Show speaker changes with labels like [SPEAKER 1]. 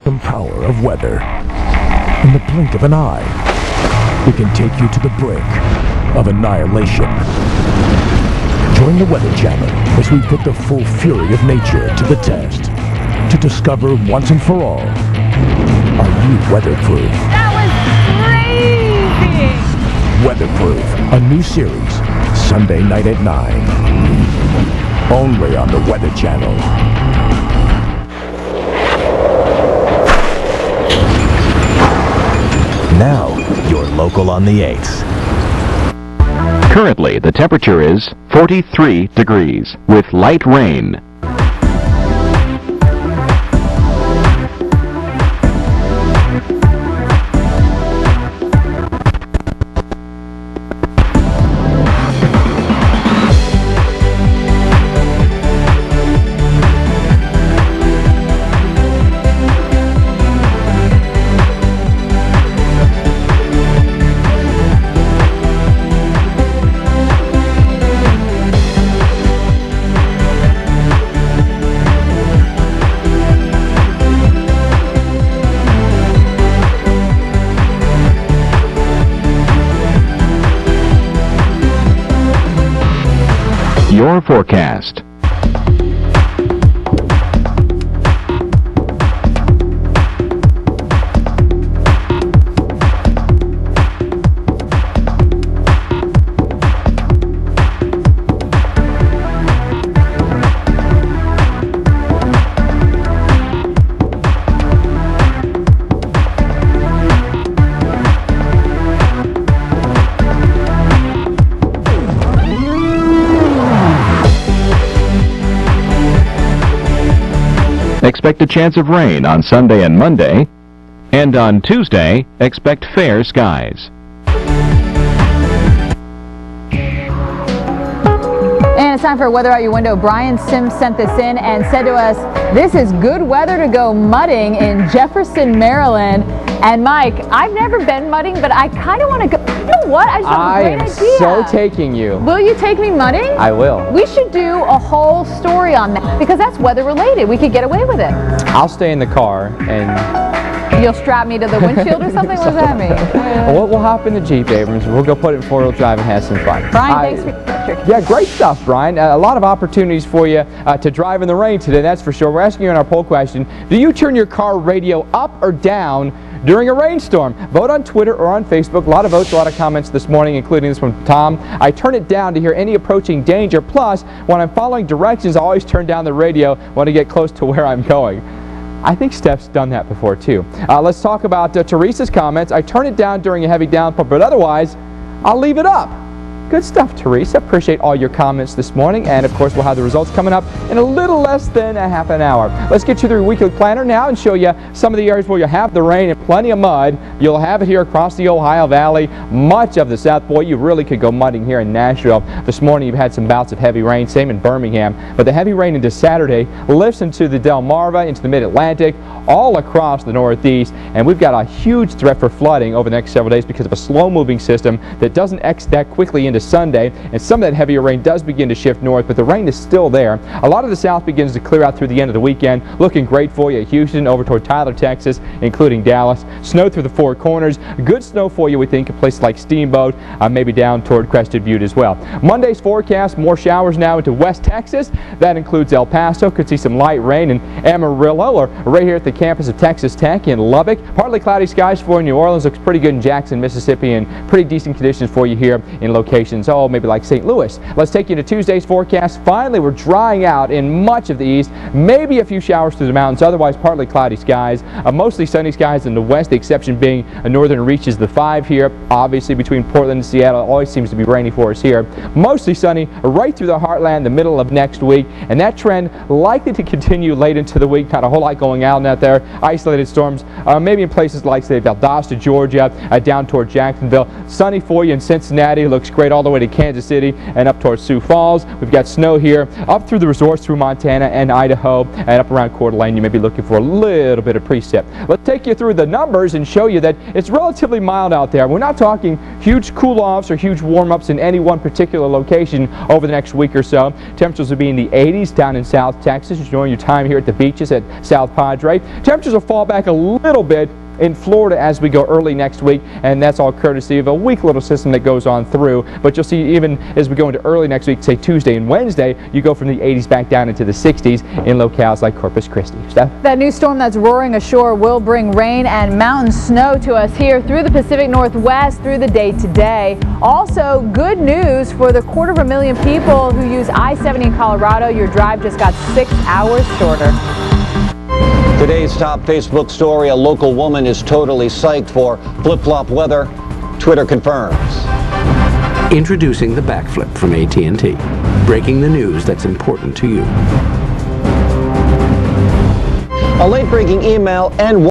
[SPEAKER 1] The power of weather. In the blink of an eye, it can take you to the brink of annihilation. Join the Weather Channel as we put the full fury of nature to the test to discover once and for all, are you weatherproof?
[SPEAKER 2] That was crazy!
[SPEAKER 1] Weatherproof, a new series, Sunday night at 9. Only on the Weather Channel. Now, you're local on the 8th.
[SPEAKER 3] Currently, the temperature is 43 degrees with light rain. Your forecast. Expect a chance of rain on Sunday and Monday, and on Tuesday, expect fair skies.
[SPEAKER 2] And it's time for Weather Out Your Window. Brian Sims sent this in and said to us, this is good weather to go mudding in Jefferson, Maryland. And Mike, I've never been mudding, but I kind of want to go. You know what? I just have a great idea.
[SPEAKER 4] I am so taking you.
[SPEAKER 2] Will you take me mudding?
[SPEAKER 4] I will.
[SPEAKER 2] We should do a whole story on that because that's weather related. We could get away with it.
[SPEAKER 4] I'll stay in the car and...
[SPEAKER 2] You'll strap me to the windshield or something? What does that mean?
[SPEAKER 4] We'll hop in the Jeep, Abrams. We'll go put it in four-wheel drive and have some fun.
[SPEAKER 2] Brian, thanks for the picture.
[SPEAKER 4] Yeah, great stuff, Brian. A lot of opportunities for you to drive in the rain today, that's for sure. We're asking you in our poll question, do you turn your car radio up or down during a rainstorm? Vote on Twitter or on Facebook. A lot of votes, a lot of comments this morning, including this from Tom. I turn it down to hear any approaching danger. Plus, when I'm following directions, I always turn down the radio when I get close to where I'm going. I think Steph's done that before, too. Let's talk about Teresa's comments. I turn it down during a heavy downpour, but otherwise, I'll leave it up. Good stuff, Teresa. Appreciate all your comments this morning. And, of course, we'll have the results coming up in a little less than a half an hour. Let's get you through weekly planner now and show you some of the areas where you have the rain and plenty of mud. You'll have it here across the Ohio Valley, much of the South. Boy, you really could go mudding here in Nashville. This morning, you've had some bouts of heavy rain, same in Birmingham. But the heavy rain into Saturday lifts into the Delmarva, into the Mid-Atlantic, all across the Northeast. And we've got a huge threat for flooding over the next several days because of a slow-moving system that doesn't exit that quickly into Sunday, and some of that heavier rain does begin to shift north, but the rain is still there. A lot of the south begins to clear out through the end of the weekend. Looking great for you. Houston over toward Tyler, Texas, including Dallas. Snow through the Four Corners. Good snow for you, we think, in places like Steamboat, maybe down toward Crested Butte as well. Monday's forecast, more showers now into West Texas. That includes El Paso. Could see some light rain in Amarillo, or right here at the campus of Texas Tech in Lubbock. Partly cloudy skies for New Orleans. Looks pretty good in Jackson, Mississippi, and pretty decent conditions for you here in locations, maybe like St. Louis. Let's take you to Tuesday's forecast. Finally, we're drying out in much of the east. Maybe a few showers through the mountains, otherwise partly cloudy skies. Mostly sunny skies in the west, the exception being northern reaches the 5 here. Obviously, between Portland and Seattle, it always seems to be rainy for us here. Mostly sunny right through the heartland the middle of next week, and that trend likely to continue late into the week. Not a whole lot going out there. Isolated storms, maybe in places like, say, Valdosta, Georgia, down toward Jacksonville. Sunny for you in Cincinnati. Looks great overspread all the way to Kansas City and up towards Sioux Falls. We've got snow here up through the resorts through Montana and Idaho, and up around Coeur d'Alene. You may be looking for a little bit of precip. Let's take you through the numbers and show you that it's relatively mild out there. We're not talking huge cool-offs or huge warm-ups in any one particular location over the next week or so. Temperatures will be in the 80s down in South Texas, enjoying your time here at the beaches at South Padre. Temperatures will fall back a little bit in Florida as we go early next week, and that's all courtesy of a weak little system that goes on through. But you'll see even as we go into early next week, say Tuesday and Wednesday, you go from the 80s back down into the 60s in locales like Corpus Christi. Steph?
[SPEAKER 2] That new storm that's roaring ashore will bring rain and mountain snow to us here through the Pacific Northwest through the day today. Also, good news for the 250,000 people who use I-70 in Colorado. Your drive just got 6 hours shorter.
[SPEAKER 5] Today's top Facebook story, a local woman is totally psyched for flip-flop weather. Twitter confirms.
[SPEAKER 6] Introducing the backflip from AT&T. Breaking the news that's important to you.
[SPEAKER 5] A late-breaking email and